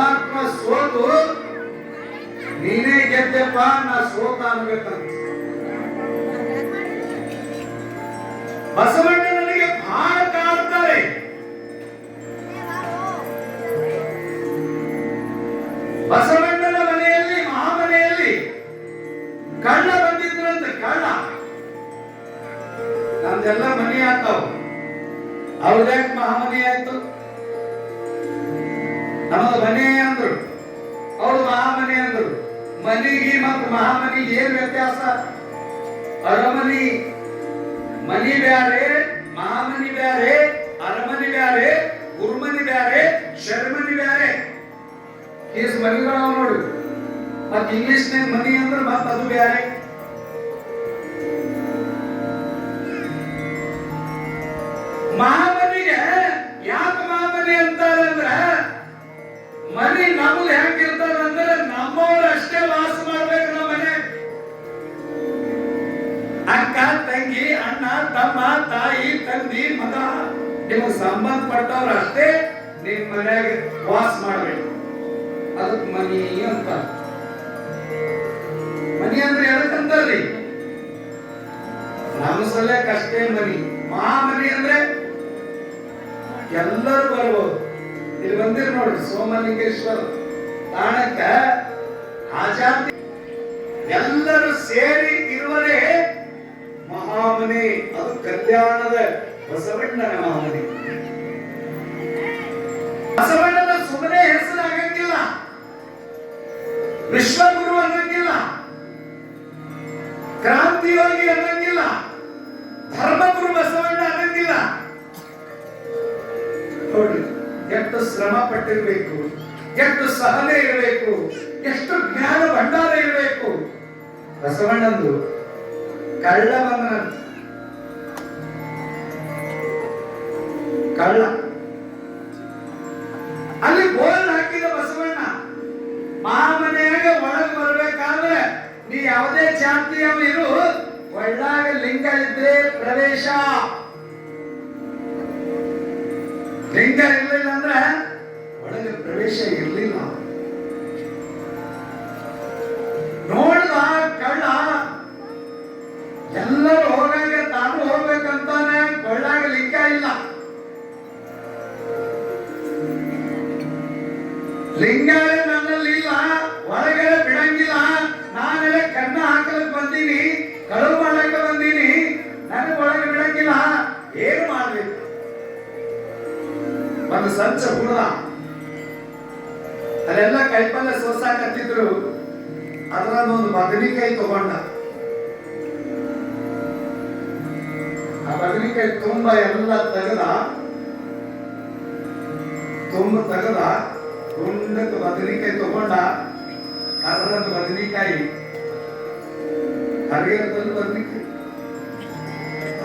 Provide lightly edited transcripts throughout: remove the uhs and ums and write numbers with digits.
ಪರಮಾತ್ಮ ಸೋತು ನೀನೇ ಗೆದ್ದೆಪ್ಪ ನಾ ಸೋತ ಅನ್ಬೇಕಂತ. ಬಸವಣ್ಣ ನನಗೆ ಬಹಳ ಕಾಡ್ತಾರೆ. ಬಸವಣ್ಣನ ಮನೆಯಲ್ಲಿ ಮಹಾಮನೆಯಲ್ಲಿ ಕಳ್ಳ ಬಂದಿದ್ರಂತೆ. ಕಳ್ಳ ನಮ್ದೆಲ್ಲ ಮನೆ ಆಗ್ತಾವ, ಅವ್ರದ್ಯಾಕೆ ಮಹಾಮನೆ ಆಯ್ತು? ನಮ್ಮದು ಮನೆ ಅಂದ್ರು, ಅವ್ರು ಮಹಾಮನೆ ಅಂದ್ರು. ಮನಿಗೆ ಮತ್ತು ಮಹಾಮನಿಗೆ ಏನ್ ವ್ಯತ್ಯಾಸ? ಅರಮನಿ ಮನಿ ಬ್ಯಾರೆ, ಮಹಾಮನಿ ಬ್ಯಾರೆ, ಅರಮನಿ ಬ್ಯಾರೆ, ಗುರುಮನಿ ಬ್ಯಾರೆ, ಶರ್ಮನಿ ಬ್ಯಾರೆ. ಈಸ್ ಮನಿಗಳವ ನೋಡು. ಮತ್ ಇಂಗ್ಲಿಷ್ನಾಗ ಮನಿ ಅಂದ್ರೆ ಮತ್ ಅದು ಬ್ಯಾರೆ. ಮಹಾಮನಿಗೆ ಯಾಕೆ ಮಹಾಮನಿ ಅಂತಾರೆ ಅಂದ್ರ ಮನಿ ನಮ್ದು ಹೆಂಗಿರ್ತಾರ ಅಂದ್ರೆ ನಮ್ಮವ್ರು ಅಷ್ಟೇ ವಾಸ ಮಾಡ್ಬೇಕು ನಮ್ಮ ಮನೆ. ಅಕ್ಕ ತಂಗಿ ಅಣ್ಣ ತಮ್ಮ ತಾಯಿ ತಂದಿ ಮಗ ನಿಮಗೆ ಸಂಬಂಧಪಟ್ಟವ್ರು ಅಷ್ಟೇ ನಿಮ್ ಮನ್ಯಾಗ ವಾಸ ಮಾಡ್ಬೇಕು. ಅದಕ್ಕೆ ಮನಿ ಅಂತ. ಮನಿ ಅಂದ್ರೆ ಎದಕ್ಕಂತಾರ್ರಿ? ನಮ್ಮ ಸಲಕ್ಕಷ್ಟೇ ಮನಿ. ಮಹಾಮನಿ ಅಂದ್ರೆ ಎಲ್ಲರೂ ಬರ್ಬೋದು. ಇಲ್ಲಿ ಬಂದಿರ್ ನೋಡಿ ಸೋಮಲಿಂಗೇಶ್ವರ ತಾಣಕ್ಕ ಆಜಾತಿ ಎಲ್ಲರೂ ಸೇರಿ ಇರುವುದೇ ಮಹಾಮನೆ. ಅದು ಕಲ್ಯಾಣದ ಬಸವಣ್ಣನ ಮಹಾಮನೆ. ಬಸವಣ್ಣನ ಸುಮ್ಮನೆ ಹೆಸರು ಆಗಂಗಿಲ್ಲ, ವಿಶ್ವಗುರು ಅನ್ನಂಗಿಲ್ಲ, ಕ್ರಾಂತಿಯೋಗಿ ಅನ್ನಂಗಿಲ್ಲ, ಧರ್ಮಗುರು ಬಸವಣ್ಣ ಅನ್ನಂಗಿಲ್ಲ. ನೋಡಿ ಎಷ್ಟು ಶ್ರಮ ಪಟ್ಟಿರ್ಬೇಕು, ಎಷ್ಟು ಸಹನೆ ಇರಬೇಕು, ಎಷ್ಟು ಜ್ಞಾನ ಭಂಡಾರ ಇರಬೇಕು. ಬಸವಣ್ಣಂದು ಕಳ್ಳ ಬಂದನಂತ. ಕಳ್ಳ ಅಲ್ಲಿ ಬೋಲ್ ಹಾಕಿದ ಬಸವಣ್ಣ. ಮಹಾಮನೆಯಾಗ ಒಳಗೆ ಬರ್ಬೇಕಾದ್ರೆ ನೀ ಯಾವುದೇ ಜಾತಿಯವ ಇರು, ಒಳ್ಳಾಗ ಲಿಂಗ ಇದ್ರೆ ಪ್ರವೇಶ. ಲಿಂಗ ಇರ್ಲಿಲ್ಲ ಅಂದ್ರೆ ಒಳಗೆ ಪ್ರವೇಶ ಇರ್ಲಿಲ್ಲ. ನೋಡ್ದ ಕಳ್ಳ ಎಲ್ಲರೂ ಹೋಗಂಗೆ ತಾನು ಹೋಗ್ಬೇಕಂತಾನೆ. ಒಳ್ಳಾಗ ಲಿಂಗ ಇಲ್ಲ, ಲಿಂಗ ನನ್ನಲ್ಲಿ ಇಲ್ಲ, ಒಳಗಡೆ ಬಿಡಂಗಿಲ್ಲ. ನಾನೆಲ್ಲ ಕನ್ನ ಹಾಕಲಕ್ ಬಂದೀನಿ, ಕಳುವು ಮಾಡಕ್ಕೆ ಬಂದೀನಿ, ನನಗೆ ಒಳಗೆ ಬಿಡಂಗಿಲ್ಲ. ಏನು ಮಾಡ್ಬೇಕು? ಒಂದು ಸಂಚ ಹುಡುಗ ಅಲ್ಲೆಲ್ಲ ಕೈಪಲ್ಯ ಸೋಸಾಕತ್ತಿದ್ರು. ಅದರದೊಂದು ಬದನಿಕಾಯಿ ತಗೊಂಡ. ಆ ಬದನಿಕಾಯಿ ತುಂಬಾ ಎಲ್ಲ ತೆಗದ ಗುಂಡಕ್ಕೆ ಬದನಿಕಾಯಿ ತಗೊಂಡ. ಕರ್ರದ ಬದನಿಕಾಯಿ, ಹರಿಯರದಲ್ಲಿ ಬದನಿಕಾಯಿ.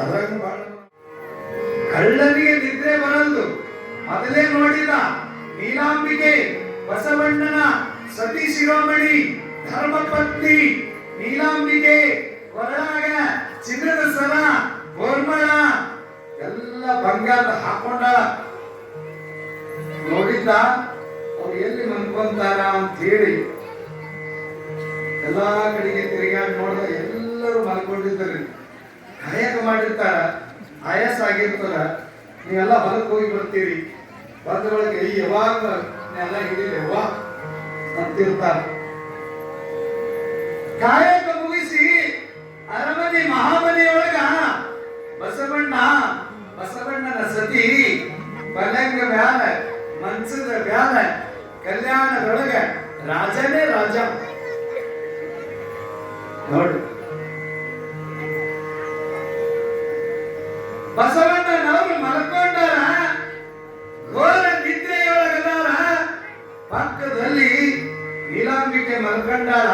ಅದ್ರಾಗ ಬಹಳ ಕಳ್ಳನಿಗೆ ನಿದ್ರೆ ಬರಲ್ದು. ಮೊದಲೇ ನೋಡಿದ ನೀಲಾಂಬಿಕೆ ಬಸವಣ್ಣನ ಸತಿ ಶಿರೋಮಣಿ ಧರ್ಮಪತ್ನಿ ನೀಲಾಂಬಿಕೆ. ಕೊರಳಾಗ ಚಿನ್ನದ ಸರ, ಗೋರ್ಮಳ ಎಲ್ಲ ಬಂಗಾರದ ಹಾಕೊಂಡ. ನೋಡಿದ್ದ ಅವ್ರು ಎಲ್ಲಿ ಮನ್ಕೊಂತಾರ ಅಂತ ಹೇಳಿ ಎಲ್ಲಾ ಕಡೆಗೆ ತಿರುಗಾಡಿ ನೋಡ್ದ. ಎಲ್ಲರೂ ಮಲ್ಕೊಂಡಿದ್ದಾರೆ, ಕಾಯಕ ಮಾಡಿರ್ತಾರ, ಆಯಾಸ ಆಗಿರ್ತದ. ನೀವೆಲ್ಲ ಹೊಲಕ್ಕೆ ಹೋಗಿ ಬರ್ತೀರಿ, ಬಂದ್ರೊಳಗೆ ಯಾವಾಗ ಎಲ್ಲ ಹಿಡಿಯವ ಅಂತಿರ್ತಾರ. ಕಾಯಕ ಮುಗಿಸಿ ಅರಮನೆ ಮಹಾಮನೆಯೊಳಗ ಬಸವಣ್ಣನ ಸತಿ ಪಲಂಗ ಬ್ಯಾಲ, ಮಂಚದ ಬ್ಯಾಲ, ಕಲ್ಯಾಣದೊಳಗ ರಾಜನೇ ರಾಜ. ನೋಡಿ ಬಸವಣ್ಣನವರು ಮಲ್ಕೊಂಡಾರ, ಘೋರ ನಿದ್ರೆಯೊಳಗದಾರ. ಪಕ್ಕದಲ್ಲಿ ನೀಲಾಂಬಿಕೆ ಮಲ್ಕೊಂಡಾರ.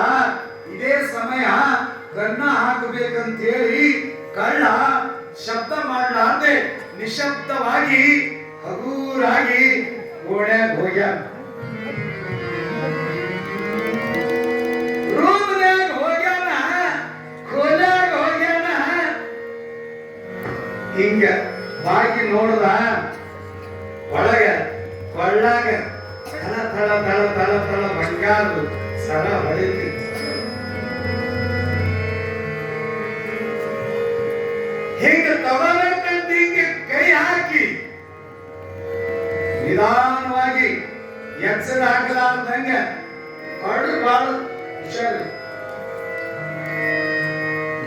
ಇದೇ ಸಮಯ ಕನ್ನ ಹಾಕಬೇಕಂತೇಳಿ ಕಳ್ಳ ಶಬ್ದ ಮಾಡಲಾರ್ದೆ ನಿಶಬ್ದವಾಗಿ ಹಗೂರಾಗಿ ಓಡ್ಯಾಗ ಹೋಗ್ಯಾನ. ರೂಮ್ನ್ಯಾಗ ಹೋಗ್ಯಾನ, ಕೋಲ್ಯಾಗ ಹೋಗ್ಯಾನ. ಹಿಂಗ ಬಾಗಿ ನೋಡ್ದ, ಒಳಗ ಕೊಳ್ಳಾಗ ತಳ ತಳ ತಳ ತಳ ತಳ ಬಂಗಾರದು ಸರ ಹೊಳಿತಿತ್ತು. ಹೀಗೆ ತಗೊಳ್ಳಬೇಕಂತ ಹಿಂಗೆ ಕೈ ಹಾಕಿ ನಿಧಾನವಾಗಿ ಎಚ್ಚರ ಹಾಕಲಾರ್ದಂಗೆ ಕಳ್ಳು ಬಾಳ ಹುಷಾರಿ.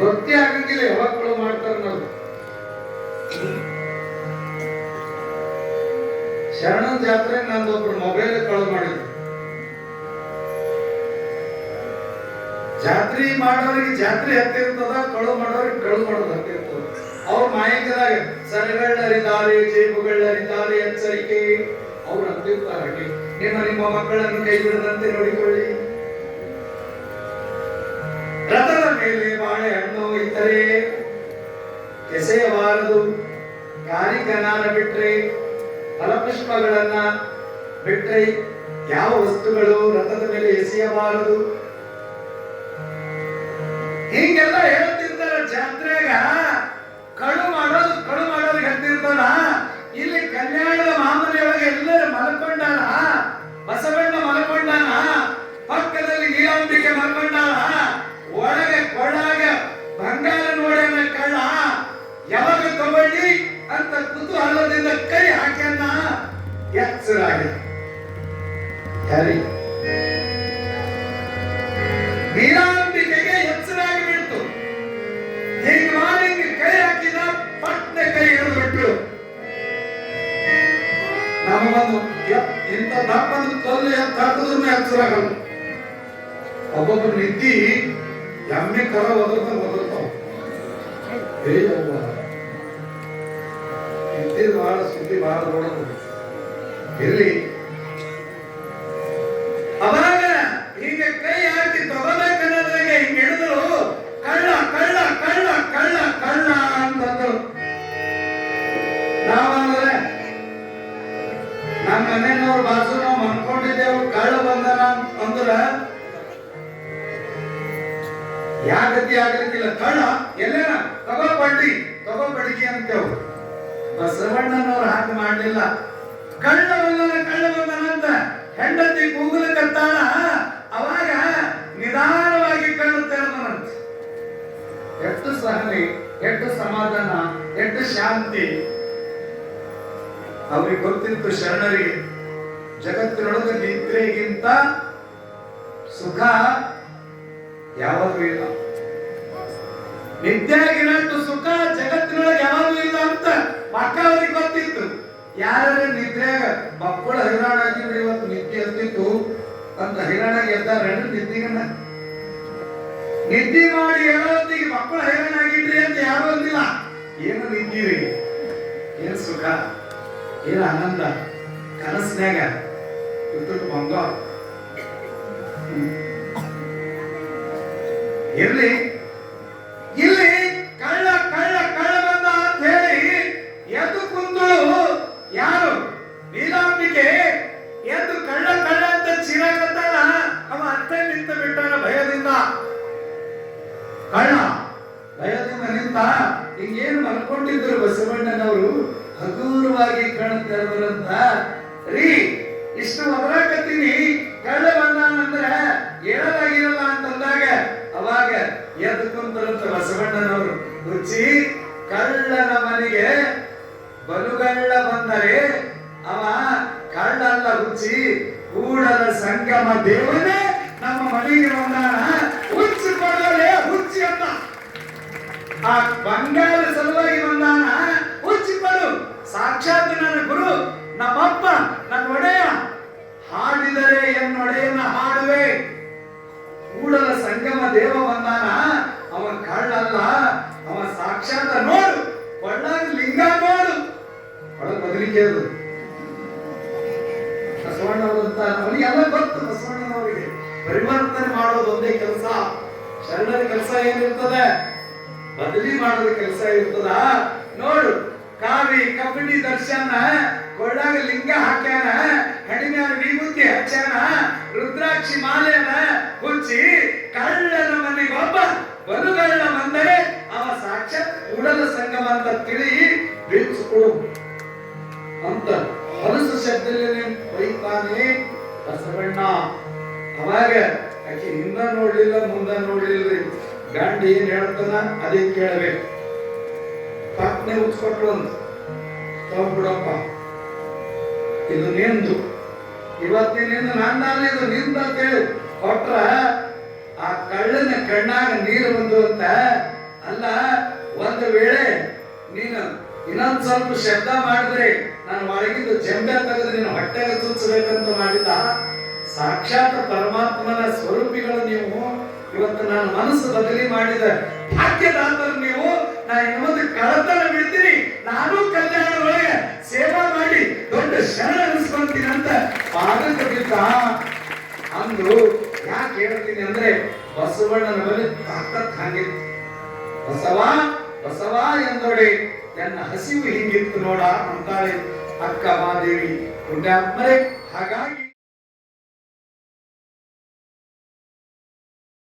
ಗೊತ್ತೇ ಆಗಂಗಿಲ್ಲ ಯಾವಾಗಲೂ ಮಾಡ್ತಾರೆ ನಾವು. ಶರಣನ ಜಾತ್ರೆ ನಂದೊಬ್ರು ಮೊಬೈಲ್ ಕಳು ಮಾಡಿದ್ರು. ಜಾತ್ರೆ ಮಾಡೋರಿಗೆ ಜಾತ್ರೆ ಹತ್ತಿರ್ತದ, ಕಳು ಮಾಡೋರಿಗೆ ಕಳು ಮಾಡೋದು ಹತ್ತಿರ್ತದ. ಅವ್ರ ಮಾಹಿತಿದಾಗ ಸರಗಳರಿದ್ದಾರೆ, ಜೇಬುಗಳರಿದ್ದಾರೆ, ಎಚ್ಚರಿಕೆ ಅವ್ರು ಅಂತಿರ್ತಾರೆ. ನಿಮ್ಮ ಮಕ್ಕಳನ್ನು ಕೈ ಬಿಡದಂತೆ ನೋಡಿಕೊಳ್ಳಿ. ರಥದ ಮೇಲೆ ಬಾಳೆಹಣ್ಣು ಇದ್ದರೆ ಎಸೆಯಬಾರದು. ಕಾರಿಕನಾರ ಬಿಟ್ರೆ, ಫಲಪುಷ್ಪಗಳನ್ನ ಬಿಟ್ರೆ ಯಾವ ವಸ್ತುಗಳು ರಥದ ಮೇಲೆ ಎಸೆಯಬಾರದು. ಹೀಗೆಲ್ಲ ಹೇಳ್ತಿರ್ತಾರ ಜಾತ್ರೆಗ. ಕಳು ಮಾಡೋದು ಹೇಳ್ತಿರ್ತಾರ. ಇಲ್ಲಿ ಕಲ್ಯಾಣದ ಮಾಮನೆಯೊಳಗೆ ಎಲ್ಲರೂ ಮಲ್ಕೊಂಡಾನ. ಬಸವಣ್ಣ ಮಲ್ಕೊಂಡಾನ, ಪಕ್ಕದಲ್ಲಿ ನೀಲಾಂಬಿಕೆ ಮಲ್ಕೊಂಡಾನ, ಒಳಗೆ ಕೊಳ್ಳಾಗ ಬಂಗಾರ ನೋಡ್ಯಾನ ಕಳ್ಳ. ಯಾವಾಗ ತಗೊಳ್ಳಿ ಅಂತ ಕುತೂಹಲದಿಂದ ಕೈ ಹಾಕ್ಯನ್ನ ಎಚ್ಚರಾಗಿ. ಯಾರಿ ನೀಲಾಂಬಿಕೆಗೆ ಎಚ್ಚರಾಗಿ ಬಿಡ್ತು. ಹೀಗೆ ಮಾಡಿ ಕೈ ಹಾಕಿದ, ಪಟ್ಟೆ ಕೈ ಹಿಡಿದು ಬಿಟ್ರು. ನಮಗೊಂದು ಇಂಥ ದಪ್ಪನ ಕಲ್ಲು ಎತ್ತ ಹಾಕಿದ್ರು ಎಚ್ಚರಾಗಲ್ಲ. ಒಬ್ಬೊಬ್ರು ನಿದ್ದಿ ಎಮ್ಮೆ ಕರ ಒದರ್ತಾವ. ನಿದ್ದೆ ಬಹಳ ಸುದ್ದಿ ಬಹಳ ನೋಡೋದು ಇರ್ಲಿ. ಅವಾಗ ಹೀಗೆ ಕೈ ಹಾಕಿ ತಗೋಬೇಕನ್ನೋದ್ರಾಗೆ ಹಿಂಗೆ ಹಿಡಿದ್ರು. ಕಳ್ಳ ಕಳ್ಳ ಕಳ್ಳ ಕಳ್ಳ ಕಳ್ಳ ಅಂತಂದ್ರು. ನಾವಂದ್ರೆ ನಮ್ಮ ಮನೆಯವ್ರ ಬಾಸು ನಾವು ಅನ್ಕೊಂಡಿದ್ದೇವು ಕಳ್ಳ ಬಂದನ ಅಂದ್ರ ಯಾಗತಿ ಆಗಲಿಕ್ಕಿಲ್ಲ. ಕಳ್ಳ ಎಲ್ಲೇನ ತಗೋ ಬಡ್ಗಿ ಅಂತೇವು. ಬಸವಣ್ಣನವ್ರು ಹಾಗೆ ಮಾಡ್ಲಿಲ್ಲ. ಕಳ್ಳ ಬಂದನ ಅಂತ ಹೆಂಡತಿ ಕೂಗಲಕತ್ತಾಳ. ಅವಾಗ ನಿಧಾನವಾಗಿ ಕಣ್ಣು ತೆರೆದನಂತೆ. ಎಷ್ಟು ಸಹನೆ, ಎಷ್ಟು ಸಮಾಧಾನ, ಎಷ್ಟು ಶಾಂತಿ. ಅವ್ರಿಗೆ ಗೊತ್ತಿತ್ತು ಶರಣರಿಗೆ ಜಗತ್ತಿನೊಳಗೆ ನಿದ್ರೆಗಿಂತ ಸುಖ ಯಾವಾಗೂ ಇಲ್ಲ. ನಿದ್ರೆಗಿನಷ್ಟು ಸುಖ ಜಗತ್ತಿನೊಳಗೆ ಯಾವಾಗೂ ಇಲ್ಲ ಅಂತ ಪಕ್ಕ ಅವ್ರಿಗೆ ಗೊತ್ತಿತ್ತು. ಯಾರು ನಿದ್ರೆ ಮಕ್ಕಳು ಹೈರಾಣಾಗಿದ್ರೆ ಇವತ್ತು ನಿದ್ದೆ ಹತ್ತಿತ್ತು ಅಂತ ಹೈರಾಣಾಗಿ ಎದ್ದಾರ ನಿದ್ದಿಗನ್ನ. ನಿದ್ದೆ ಮಾಡಿ ಹೇಳೋತ್ತಿಗೆ ಮಕ್ಕಳು ಹೈರಾಣಾಗಿದ್ರಿ ಅಂತ ಯಾರು ಅಂದಿಲ್ಲ. ಏನು ನಿದ್ದೀರಿ, ಏನ್ ಸುಖ, ಏನು ಆನಂದ. ಕನಸ್ನ್ಯಾಗ ಇತ್ತು ಬಂಗಾರ. ಇರ್ಲಿ ಇಲ್ಲಿ ಕಳ್ಳ ಕಳ್ಳ ಕಳ್ಳ ಬಂದ ಅಂತ ಹೇಳಿ ಎದ್ದು ಕುಂತಳು. ಯಾರು? ನೀಲಾಂಬಿಕೆ. ಎದ್ದು ಕಳ್ಳ ಕಳ್ಳ ಅಂತ ಚೀರಾಕತ್ತಾಳ. ಅವ ಅತ್ತೆ ನಿಂತು ಬಿಟ್ಟಾನ ಭಯದಿಂದ. ಕಳ್ಳ ಭಯದಿಂದ ನಿಂತ. ಹಿಂಗೇನು ಮಲ್ಕೊಂಡಿದ್ರು ಬಸವಣ್ಣನವರು. ಹಗೂರವಾಗಿ ಕಣ್ಣು ತೆರೆದ್ರಂತ. ರೀ ಇಷ್ಟು ಒದರಾಕತ್ತೀನಿ, ಕಳ್ಳ ಬಂದಾನಂದ್ರೆ ಹೇಳಲಾಗಿರಲ್ಲ ಅಂತಂದಾಗ ಅವಾಗ ಎದ್ದು ಕುಂತರಂತ ಬಸವಣ್ಣನವರು. ಹುಚ್ಚಿ, ಕಳ್ಳನ ಮನೆಗೆ ಬಲುಗಳ್ಳ ಬಂದರೆ ಅವ ಕಳ್ಳಲ್ಲ ಹುಚ್ಚಿ, ಕೂಡಲ ಸಂಗಮ ದೇವನೇ ನಮ್ಮ ಮನೆಗೆ ಬಂದಾನ. ಹುಚ್ಚಿ ಕೊಡಲೇ ಹುಚ್ಚಿ ಅಂತ. ಆ ಬಂಗಾರ ಸಲುವಾಗಿ ಬಂದಾನ. ಹುಚ್ಚಿ ಕೊಡು. ಸಾಕ್ಷಾತ್ ನನ್ನ ಗುರು, ನಮ್ಮಪ್ಪ, ನನ್ನ ಒಡೆಯ. ಹಾಡಿದರೆ ಎನ್ನೊಡೆಯನ್ನ ಹಾಡುವೆ. ಕೂಡಲ ಸಂಗಮ ದೇವ ಬಂದಾನ. ಅವ ಕಳ್ಳಲ್ಲ, ಅವ ಸಾಕ್ಷಾತ್. ನೋಡು ಒಳ್ಳಾಗ ಲಿಂಗ ನೋಡು. ಒಳಗೆ ಬದಲಿಕೆ ಅದು ಬಸವಣ್ಣವ್ರಂತ ಅವನಿಗೆಲ್ಲ ಗೊತ್ತು. ಬಸವಣ್ಣನವರಿಗೆ ಪರಿವರ್ತನೆ ಮಾಡೋದು ಒಂದೇ ಕೆಲಸ. ಶರಣರ ಕೆಲಸ ಏನಿರ್ತದೆ? ಬದಲಿ ಮಾಡೋದ ಕೆಲಸ ಇರ್ತದ. ನೋಡು, ಕಾವಿ ಕಬಡ್ಡಿ ದರ್ಶನ ಕೊಳ್ಳಾಗ ಲಿಂಗ ಹಾಕ್ಯಾನ, ಹಣಿಮ್ಯಾಲ ವಿಭೂತಿ ಹಚ್ಚಾನ, ರುದ್ರಾಕ್ಷಿ ಮಾಲೆಯನ ಹುಚ್ಚಿ. ಕಳ್ಳನ ಮನೆಗೆ ಒಬ್ಬ ಬಲುಗಳ್ಳ ಬಂದರೆ ಅವ ಸಾಕ್ಷಾತ್ ಕೂಡಲ ಸಂಗಮ ಅಂತ ತಿಳಿ ಬೆಚ್ಚು ಕೊಡು ಅಂತ ಹೊಲಸು ಶಬ್ದದಲ್ಲಿ ಬೈತಾನೆ ಬಸವಣ್ಣ ಅವಾಗ ಆಕೆ ಹಿಂದ ನೋಡ್ಲಿಲ್ಲ ಮುಂದ ನೋಡ್ಲಿಲ್ರಿ. ಗಂಡ ಏನ್ ಹೇಳ್ತಾನ ಅದೇ ಕೇಳಬೇಕು. ಪತ್ನಿ ಉಚ್ಕೊಟ್ರು ಅಂತ ತಗೊಂಡ್ಬಿಡಪ್ಪ, ಇದು ನಿಂದು, ಇವತ್ತಿನಿಂದ ನಂದಲ್ಲ, ಇದು ನಿಂದ ಅಂತೇಳಿ ಕೊಟ್ರ ಆ ಕಳ್ಳನ ಕಣ್ಣಾಗ ನೀರು ಬಂದು ಅಂತ ಅಲ್ಲ. ಒಂದು ವೇಳೆ ನೀನು ಇನ್ನೊಂದ್ ಸ್ವಲ್ಪ ಶಬ್ದ ಮಾಡಿದ್ರೆ ನಾನು ಒಳಗಿದ್ದು ಜಂಬೆ ತೆಗೆದು ನೀನು ಹೊಟ್ಟೆಗೆ ಚುಚ್ಚಬೇಕಂತ ಮಾಡಿದ ಸಾಕ್ಷಾತ್ ಪರಮಾತ್ಮನ ಸ್ವರೂಪಿಗಳು ನೀವು. ಇವತ್ತು ನಾನು ಮನಸ್ಸು ಬದಲಿ ಮಾಡಿದ ಭಾಗ್ಯದಾತರು ನೀವು. ನಾ ಇನ್ನೊಂದು ಕಳತನ ಬಿಡ್ತೀನಿ, ನಾನು ಕಲ್ಯಾಣ ಒಳಗೆ ಸೇವಾ ಮಾಡಿ ದೊಡ್ಡ ಶರಣ ಅನಿಸ್ಕೊಂತೀನಿ ಅಂತ ಪಾದಕ್ಕೆ ಬಿದ್ದ ಅಂದು. ಯಾಕೆ ಹೇಳ್ತೀನಿ ಅಂದ್ರೆ ಬಸವಣ್ಣನ ಬಳಿ ತಾಕತ್ ಹಾಗಿತ್ತು. ಬಸವ ಬಸವ ಎಂದೋಡೆ ನನ್ನ ಹಸಿವು ಹಿಂಗಿತ್ತು ನೋಡ ಅಂತಾಳೆ ಅಕ್ಕ ಮಾದೇವಿ ಪುಣ್ಯಾತ್ಮರೇ. ಹಾಗಾಗಿ